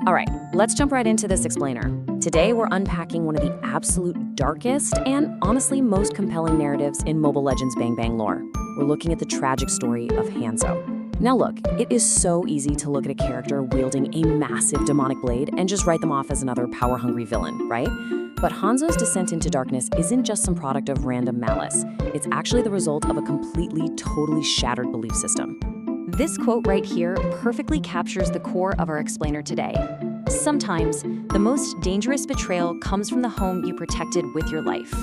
All right, let's jump right into this explainer. Today, we're unpacking one of the absolute darkest and honestly most compelling narratives in Mobile Legends Bang Bang lore. We're looking at the tragic story of Hanzo. Now look, it is so easy to look at a character wielding a massive demonic blade and just write them off as another power-hungry villain, right? But Hanzo's descent into darkness isn't just some product of random malice. It's actually the result of a totally shattered belief system. This quote right here perfectly captures the core of our explainer today. Sometimes, the most dangerous betrayal comes from the home you protected with your life.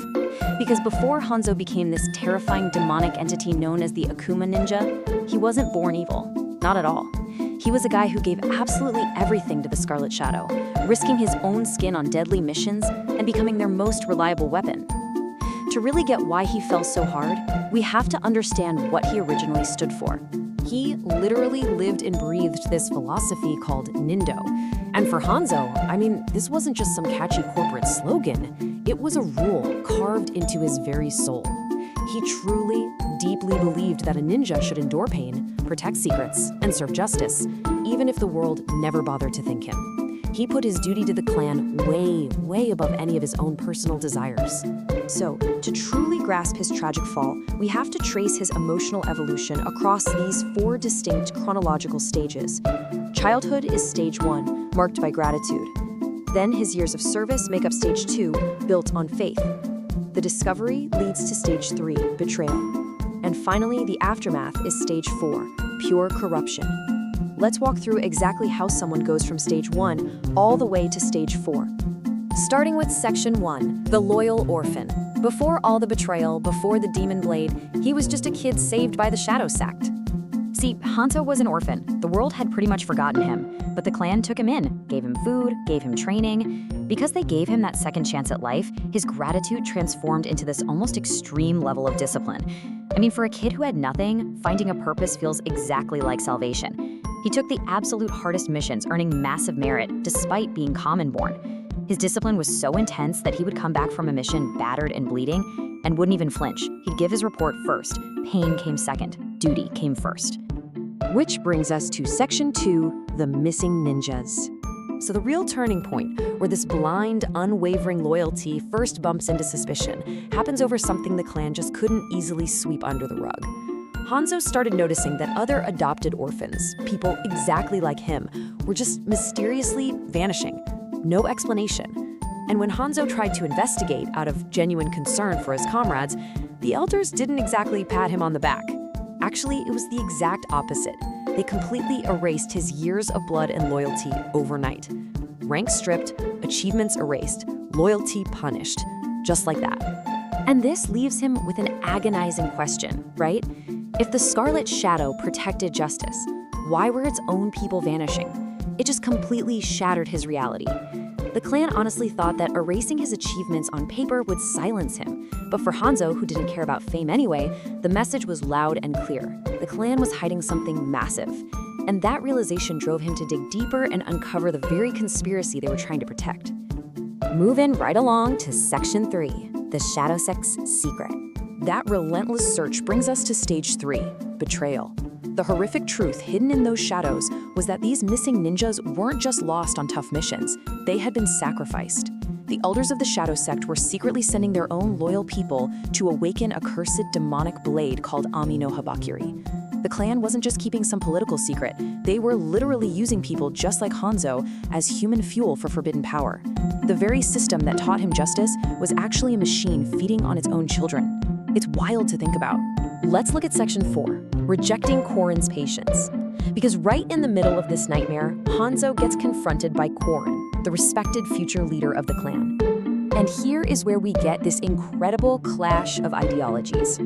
Because before Hanzo became this terrifying demonic entity known as the Akuma Ninja, he wasn't born evil. Not at all. He was a guy who gave absolutely everything to the Scarlet Shadow, risking his own skin on deadly missions and becoming their most reliable weapon. To really get why he fell so hard, we have to understand what he originally stood for. He literally lived and breathed this philosophy called Nindo. And for Hanzo, this wasn't just some catchy corporate slogan. It was a rule carved into his very soul. He truly, deeply believed that a ninja should endure pain, protect secrets, and serve justice, even if the world never bothered to thank him. He put his duty to the clan way above any of his own personal desires. So, to truly grasp his tragic fall, we have to trace his emotional evolution across these 4 distinct chronological stages. Childhood is stage 1, marked by gratitude. Then his years of service make up stage 2, built on faith. The discovery leads to stage 3, betrayal. And finally, the aftermath is stage 4, pure corruption. Let's walk through exactly how someone goes from stage 1 all the way to stage 4. Starting with section 1, the loyal orphan. Before all the betrayal, before the demon blade, he was just a kid saved by the Shadow Sect. See, Hanzo was an orphan. The world had pretty much forgotten him, but the clan took him in, gave him food, gave him training. Because they gave him that second chance at life, his gratitude transformed into this almost extreme level of discipline. For a kid who had nothing, finding a purpose feels exactly like salvation. He took the absolute hardest missions, earning massive merit, despite being common-born. His discipline was so intense that he would come back from a mission battered and bleeding and wouldn't even flinch. He'd give his report first. Pain came second. Duty came first. Which brings us to section 2, the missing ninjas. So the real turning point, where this blind, unwavering loyalty first bumps into suspicion, happens over something the clan just couldn't easily sweep under the rug. Hanzo started noticing that other adopted orphans, people exactly like him, were just mysteriously vanishing. No explanation. And when Hanzo tried to investigate out of genuine concern for his comrades, the elders didn't exactly pat him on the back. Actually, it was the exact opposite. They completely erased his years of blood and loyalty overnight. Rank stripped, achievements erased, loyalty punished. Just like that. And this leaves him with an agonizing question, right? If the Scarlet Shadow protected justice, why were its own people vanishing? It just completely shattered his reality. The clan honestly thought that erasing his achievements on paper would silence him. But for Hanzo, who didn't care about fame anyway, the message was loud and clear. The clan was hiding something massive. And that realization drove him to dig deeper and uncover the very conspiracy they were trying to protect. Moving right along to section 3, the Shadow Sect's secret. That relentless search brings us to stage 3, betrayal. The horrific truth hidden in those shadows was that these missing ninjas weren't just lost on tough missions, they had been sacrificed. The elders of the Shadow Sect were secretly sending their own loyal people to awaken a cursed demonic blade called Ami no Habakiri. The clan wasn't just keeping some political secret, they were literally using people just like Hanzo as human fuel for forbidden power. The very system that taught him justice was actually a machine feeding on its own children. It's wild to think about. Let's look at section 4, rejecting Korin's patience. Because right in the middle of this nightmare, Hanzo gets confronted by Korin, the respected future leader of the clan. And here is where we get this incredible clash of ideologies.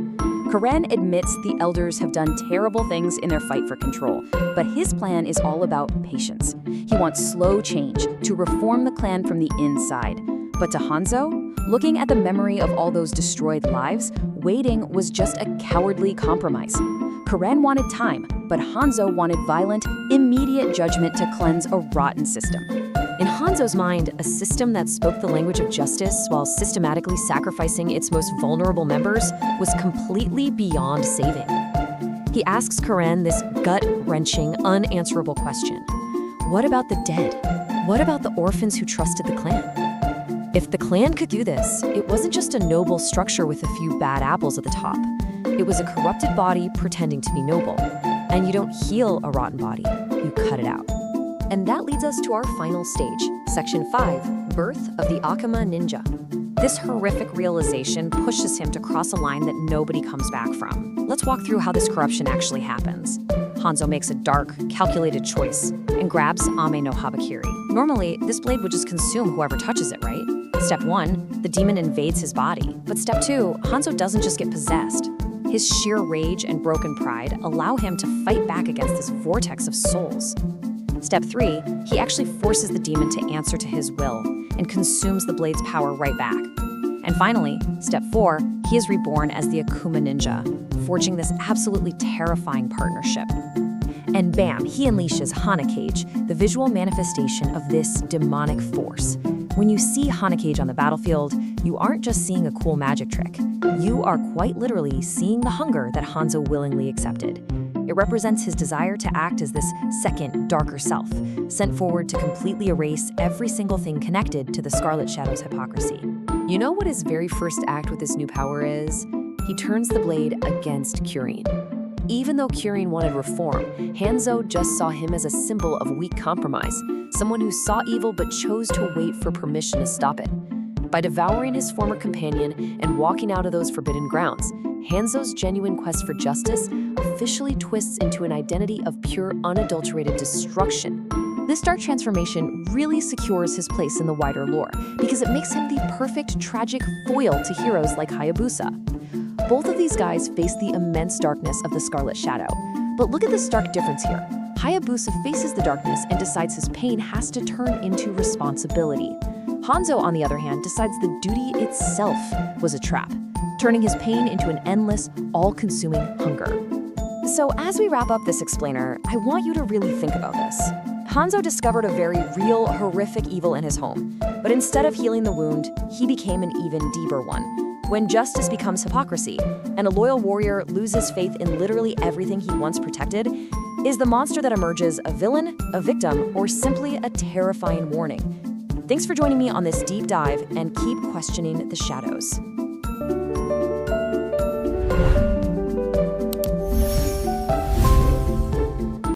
Korin admits the elders have done terrible things in their fight for control, but his plan is all about patience. He wants slow change to reform the clan from the inside. But to Hanzo, looking at the memory of all those destroyed lives, waiting was just a cowardly compromise. Korin wanted time, but Hanzo wanted violent, immediate judgment to cleanse a rotten system. In Hanzo's mind, a system that spoke the language of justice while systematically sacrificing its most vulnerable members was completely beyond saving. He asks Korin this gut-wrenching, unanswerable question. What about the dead? what about the orphans who trusted the clan? If the clan could do this, it wasn't just a noble structure with a few bad apples at the top. It was a corrupted body pretending to be noble. And you don't heal a rotten body, you cut it out. And that leads us to our final stage, Section 5, Birth of the Akuma Ninja. This horrific realization pushes him to cross a line that nobody comes back from. Let's walk through how this corruption actually happens. Hanzo makes a dark, calculated choice and grabs Ame no Habakiri. Normally, this blade would just consume whoever touches it, right? Step 1, the demon invades his body. But step 2, Hanzo doesn't just get possessed. His sheer rage and broken pride allow him to fight back against this vortex of souls. Step 3, he actually forces the demon to answer to his will and consumes the blade's power right back. And finally, step 4, he is reborn as the Akuma Ninja, forging this absolutely terrifying partnership. And bam, he unleashes Hanekage, the visual manifestation of this demonic force. When you see Hanekage on the battlefield, you aren't just seeing a cool magic trick. You are quite literally seeing the hunger that Hanzo willingly accepted. It represents his desire to act as this second, darker self, sent forward to completely erase every single thing connected to the Scarlet Shadow's hypocrisy. You know what his very first act with this new power is? He turns the blade against Kirin. Even though Kirin wanted reform, Hanzo just saw him as a symbol of weak compromise, someone who saw evil but chose to wait for permission to stop it. By devouring his former companion and walking out of those forbidden grounds, Hanzo's genuine quest for justice officially twists into an identity of pure, unadulterated destruction. This dark transformation really secures his place in the wider lore because it makes him the perfect tragic foil to heroes like Hayabusa. Both of these guys face the immense darkness of the Scarlet Shadow. But look at the stark difference here. Hayabusa faces the darkness and decides his pain has to turn into responsibility. Hanzo, on the other hand, decides the duty itself was a trap, turning his pain into an endless, all-consuming hunger. So as we wrap up this explainer, I want you to really think about this. Hanzo discovered a very real, horrific evil in his home, but instead of healing the wound, he became an even deeper one. When justice becomes hypocrisy, and a loyal warrior loses faith in literally everything he once protected, is the monster that emerges a villain, a victim, or simply a terrifying warning? Thanks for joining me on this deep dive, and keep questioning the shadows.